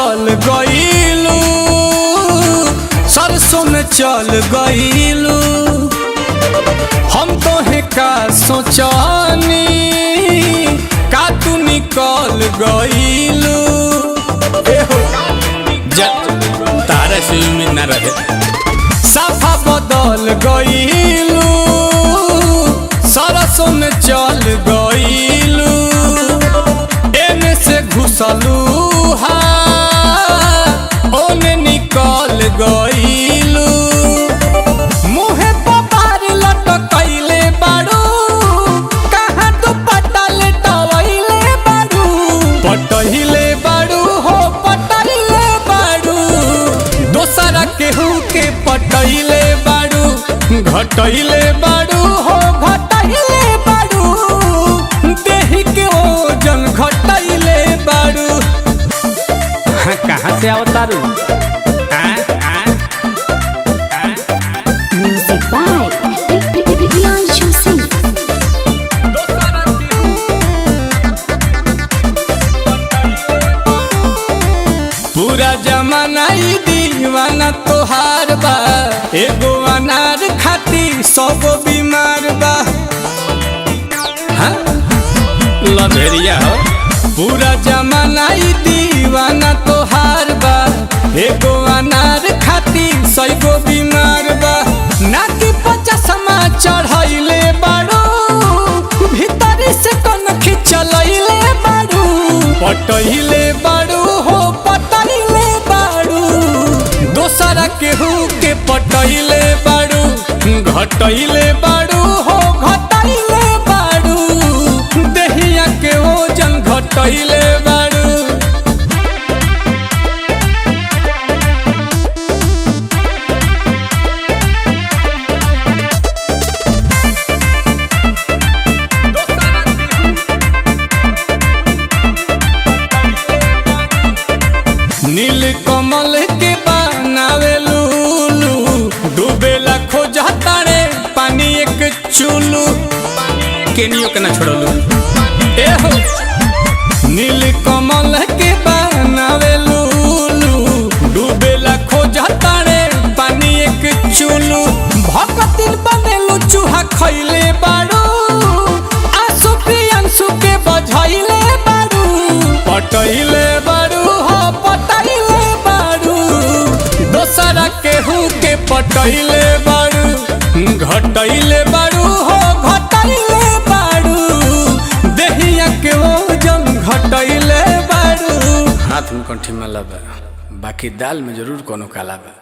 गईलू सरसों में चल गईलू हम तो है का सोचानी का तू निकल गईलू तारा से उम्मीद न रहे साफा बदल गईलू सरसों में चल गईलू एने से घुसलू ओने निकल गईलू मुहे पपार लटकैले बाड़ू कहाँ तू पटल टवैले बाड़ू पटहिले बाड़ू हो पटहिले बाड़ू दोसरा केहू के पटैले बाड़ू घटैले बाड़ू हो घटैले बाड़ू देहि के ओजन घटैले बाड़ू। कहाँ से अवतारू? Music by Priyanshu Singh। पूरा जमाना ही दीवाना तोहार बा एगो अनार खाती 100 बीमार बा। हाँ? लभेरिया हो पूरा जमाना ही दीवाना तोहार बा एगो अनार खाती 100 बीमार बा। नाकी 50 चढ़ैले बाड़ू भीतरी से कन खिंचलैले बाड़ू पटैले बाड़ू हो पटैले बाड़ू दोसरा केहू के पटैले बाड़ू घटैले बाड़ू हो घटैले बाड़ू देहिया के ओजन घटैले बाड़ू। नील कमल के बनावे लूलू डूबेला खोजता रे पानी एक चूलू केनियो के ना छोड़लू ए हो नील कमल के बनावे लूलू डूबेला खोजता रे पानी एक चूलू भगतिन बनेलू चूहा खैले बाड़ू आंसू प्रियांशु के बझैले बाड़ू पटैले बाड़ू हो पटैले बाड़ू दोसरा केहू के पटैले बाड़ू घटैले बाड़ू हो घटैले बाड़ू देहिया के ओजन घटैले बाड़ू। हाथ में कंठी में लबा बाकी दाल में जरूर कोनो काला बा।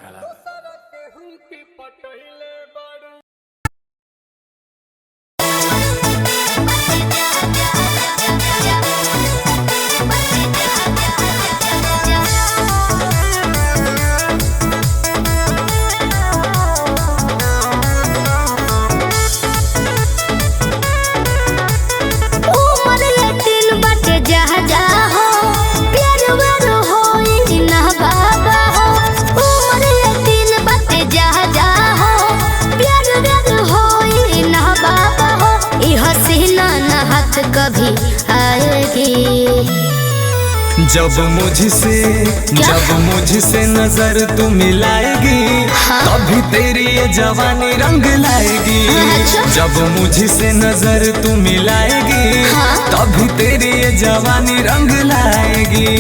कभी आएगी जब मुझसे नजर तू मिलाएगी हाँ? तभी तेरी ये जवानी रंग लाएगी। अच्छा? जब मुझसे नजर तू मिलाएगी हाँ? तभी तेरी ये जवानी रंग लाएगी।